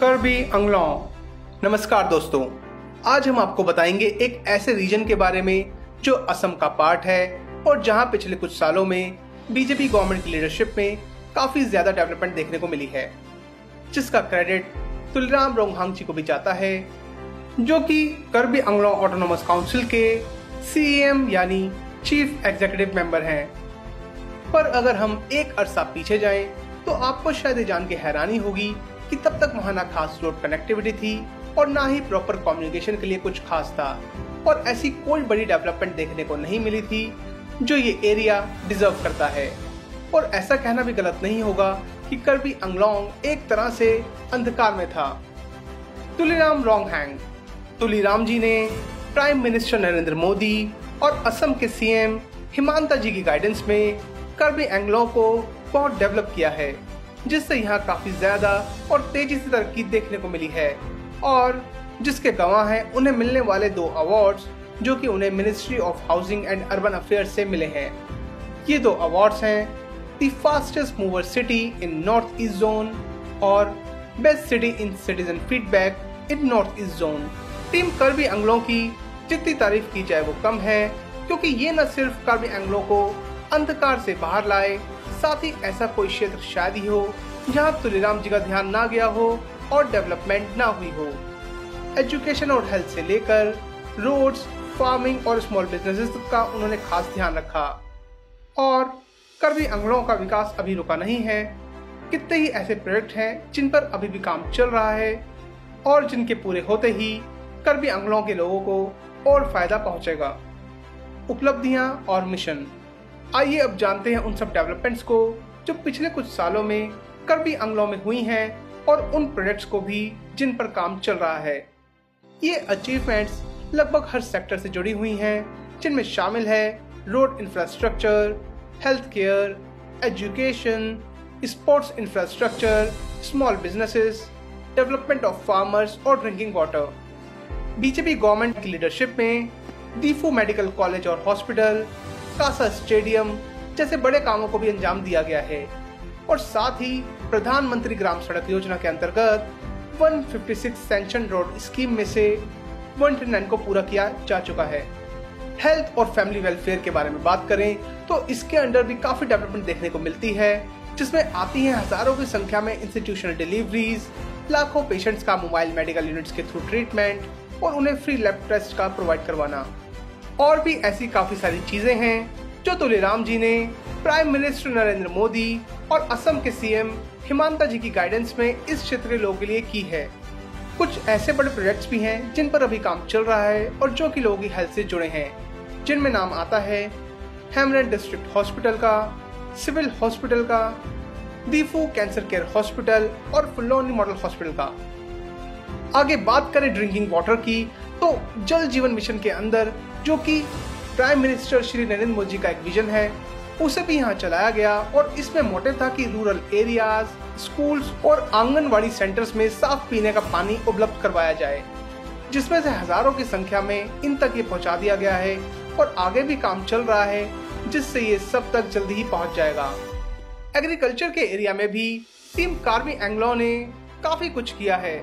Kirby Anglong. नमस्कार दोस्तों, आज हम आपको बताएंगे एक ऐसे रीजन के बारे में जो असम का पार्ट है और जहां पिछले कुछ सालों में बीजेपी गवर्नमेंट की लीडरशिप में काफी ज्यादा डेवलपमेंट देखने को मिली है, जिसका क्रेडिट तुलिराम रोंगहांग जी को भी जाता है, जो कि कर्बी अंगलोंग ऑटोनोमस काउंसिल के सीएम यानी चीफ एग्जीक्यूटिव मेंबर हैं। पर अगर हम एक अरसा पीछे जाएं तो आपको शायद ये जान के हैरानी होगी कि तब तक वहां ना खास रोड कनेक्टिविटी थी और ना ही प्रॉपर कम्युनिकेशन के लिए कुछ खास था, और ऐसी कोई बड़ी डेवलपमेंट देखने को नहीं मिली थी जो ये एरिया डिजर्व करता है। और ऐसा कहना भी गलत नहीं होगा कि कर्बी अंगलोंग एक तरह से अंधकार में था। तुलिराम रोंगहांग, तुलिराम जी ने प्राइम मिनिस्टर नरेंद्र मोदी और असम के सीएम हिमांता जी की गाइडेंस में कर्बी अंगलोंग को बहुत डेवलप किया है, जिससे यहाँ काफी ज्यादा और तेजी से तरक्की देखने को मिली है, और जिसके गवाह हैं उन्हें मिलने वाले 2 अवार्ड्स जो कि उन्हें ministry of housing and urban affairs से मिले हैं। ये 2 अवार्ड्स हैं the fastest mover city in north east zone और best city in citizen feedback in north east zone. Team Karbi Anglong की जितनी तारीफ की जाए वो कम है, क्योंकि ये न सिर्फ कर्बी अंगलोंग को अंधकार से बाहर लाए, साथ ही ऐसा कोई क्षेत्र शायद ही हो जहां तुलिराम जी का ध्यान ना गया हो और डेवलपमेंट ना हुई हो। एजुकेशन और हेल्थ से लेकर रोड्स, फार्मिंग और स्मॉल बिजनेसेस तक का उन्होंने खास ध्यान रखा। और कर्बी अंगलोंग का विकास अभी रुका नहीं है। कितने ही ऐसे प्रोजेक्ट हैं जिन पर अभी भी काम चल रहा है और जिनके पूरे होते ही कर्बी अंगलोंग के लोगों को और फायदा पहुंचेगा। उपलब्धियां और मिशन। आइए अब जानते हैं उन सब डेवलपमेंट्स को जो पिछले कुछ सालों में कर्बी अंगलोंग में हुई हैं और उन प्रोजेक्ट्स को भी जिन पर काम चल रहा है। ये अचीवमेंट्स लगभग हर सेक्टर से जुड़ी हुई हैं, जिनमें शामिल है road infrastructure, health care, education, sports infrastructure, small businesses, development of farmers और ड्रिंकिंग वाटर। बीजेपी गवर्नमेंट की लीडरशिप में दीफू मेडिकल कॉलेज और हॉस्पिटल, कासा स्टेडियम जैसे बड़े कामों को भी अंजाम दिया गया है, और साथ ही प्रधानमंत्री ग्राम सड़क योजना के अंतर्गत 156 सैंक्शन रोड स्कीम में से 139 को पूरा किया जा चुका है। हेल्थ और फैमिली वेलफेयर के बारे में बात करें तो इसके अंडर भी काफी डेवलपमेंट देखने को मिलती है, जिसमें आती है हजारों की संख्या में इंस्टीट्यूशनल डिलीवरीज, लाखों पेशेंट्स का मोबाइल मेडिकल यूनिट्स के थ्रू ट्रीटमेंट और उन्हें फ्री लैब टेस्ट का प्रोवाइड करवाना। और भी ऐसी काफी सारी चीजें हैं जो तुलिराम जी ने प्राइम मिनिस्टर नरेंद्र मोदी और असम के सीएम हिमांता जी की गाइडेंस में इस क्षेत्र के लोगों के लिए की है। कुछ ऐसे बड़े प्रोजेक्ट्स भी हैं जिन पर अभी काम चल रहा है और जो कि लोगों की हेल्थ से जुड़े हैं, जिनमें नाम आता है हेमरेन डिस्ट्रिक्ट हॉस्पिटल का, सिविल हॉस्पिटल का, दीफू कैंसर केयर हॉस्पिटल और फुल्लोनी मॉडल हॉस्पिटल का। आगे बात करें ड्रिंकिंग वाटर की तो जल जीवन मिशन के अंदर, जो कि प्राइम मिनिस्टर श्री नरेंद्र मोदी जी का एक विजन है, उसे भी यहाँ चलाया गया, और इसमें मोटिव था कि रूरल एरियाज, स्कूल्स और आंगनवाड़ी सेंटर्स में साफ पीने का पानी उपलब्ध करवाया जाए, जिसमें से हजारों की संख्या में इन तक ये पहुंचा दिया गया है और आगे भी काम चल रहा है, जिससे ये सब तक जल्दी ही पहुंच जाएगा। एग्रीकल्चर के एरिया में भी टीम कर्बी अंगलोंग ने काफी कुछ किया है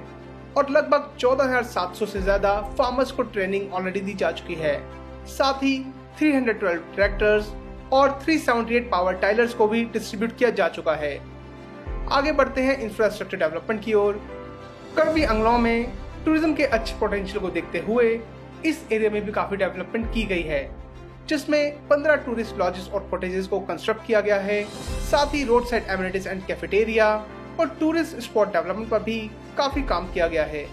और लगभग 14,700 से ज्यादा फार्मर्स को ट्रेनिंग ऑलरेडी दी जा चुकी है। साथ ही 312 ट्रैक्टर्स और 378 पावर टाइलर्स को भी डिस्ट्रीब्यूट किया जा चुका है। आगे बढ़ते हैं इंफ्रास्ट्रक्चर डेवलपमेंट की ओर। कर्बी अंगलोंग में टूरिज्म के अच्छे पोटेंशियल को देखते हुए इस एरिया में भी काफी डेवलपमेंट की गई है, जिसमें 15 टूरिस्ट लॉजेस और कॉटेजेस को कंस्ट्रक्ट किया गया है। साथ ही road side amenities and cafeteria और टूरिस्ट स्पॉट डेवलपमेंट पर भी काफी काम किया गया है।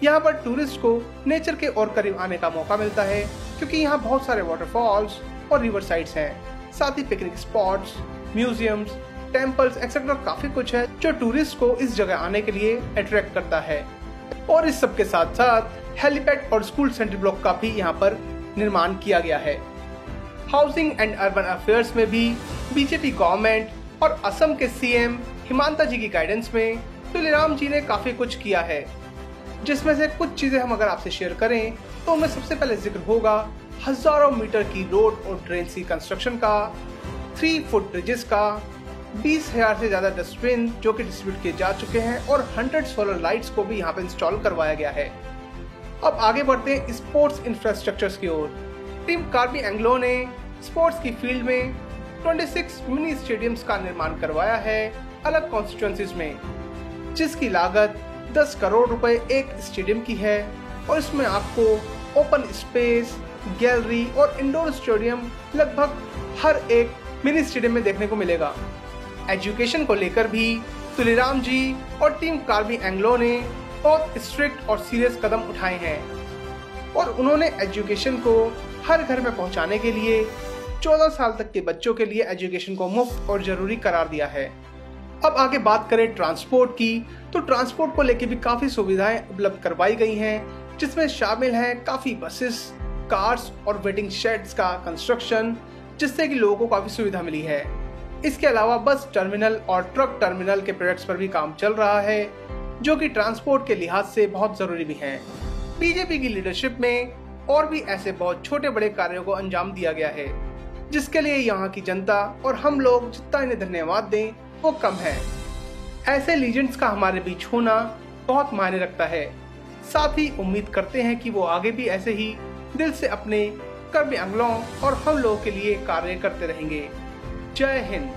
यहाँ पर टूरिस्ट को नेचर के और करीब आने का मौका मिलता है, क्योंकि यहाँ बहुत सारे वाटरफॉल्स और रिवर साइड्स हैं। साथ ही picnic spots, museums, temples etcetera काफी कुछ है जो टूरिस्ट को इस जगह आने के लिए अट्रैक्ट करता है। और इस सब के साथ साथ हेलीपैड और स्कूल सेंट्रल ब्लॉक का भी यहाँ पर निर्माण किया गया है। हाउसिंग एंड अर्बन अफेयर्स में भी बीजेपी गवर्नमेंट और असम के सीएम हिमांता जी की गाइडेंस में तुलिराम जी ने काफी कुछ किया है, जिसमें से कुछ चीजें हम अगर आपसे शेयर करें तो उनमें सबसे पहले जिक्र होगा हजारों मीटर की रोड और ड्रेन की कंस्ट्रक्शन का, 3 फुट ब्रिजेस का, 20,000 से ज्यादा डस्टबिन जो कि डिस्ट्रीब्यूट किए जा चुके हैं और 100 सोलर लाइट्स को भी यहाँ पे इंस्टॉल करवाया गया है। अब आगे बढ़ते हैं स्पोर्ट्स इंफ्रास्ट्रक्चर्स की ओर। टीम कार्बी एंग्लो ने स्पोर्ट्स की फील्ड में 26 मिनी स्टेडियम्स का निर्माण करवाया है अलग कॉन्स्टिट्यूएंसीज में, जिसकी लागत 10 करोड़ रुपए एक स्टेडियम की है और इसमें आपको ओपन स्पेस, गैलरी और इंडोर स्टेडियम लगभग हर एक मिनी स्टेडियम में देखने को मिलेगा। एजुकेशन को लेकर भी तुलीराम जी और टीम कार्बी एंग्लो ने बहुत स्ट्रिक्ट और सीरियस कदम उठाए हैं और उन्होंने एजुकेशन को हर घर में पहुंचाने के लिए 14 साल तक के बच्चों के लिए एजुकेशन को मुफ्त और जरूरी करार दिया है। अब आगे बात करें ट्रांसपोर्ट की, तो ट्रांसपोर्ट को लेकर भी काफी सुविधाएं उपलब्ध करवाई गई हैं, जिसमें शामिल हैं काफी बसेस, कार्स और वेटिंग शेड्स का कंस्ट्रक्शन, जिससे कि लोगों को काफी सुविधा मिली है। इसके अलावा बस टर्मिनल और ट्रक टर्मिनल के प्रोजेक्ट्स पर भी काम चल रहा है, जो कि ट्रांसपोर्ट के लिहाज से बहुत जरूरी भी हैं। बीजेपी की लीडरशिप में और भी ऐसे बहुत छोटे बड़े कार्यों को अंजाम दिया गया है, जिसके लिए यहाँ की जनता और हम लोग जितना इन्हें धन्यवाद दें वो कम है। ऐसे लीजेंड्स का हमारे बीच होना बहुत मायने रखता है। साथ ही उम्मीद करते हैं कि वो आगे भी ऐसे ही दिल से अपने कार्बी एंग्लो और हम लोगों के लिए कार्य करते रहेंगे। जय हिंद।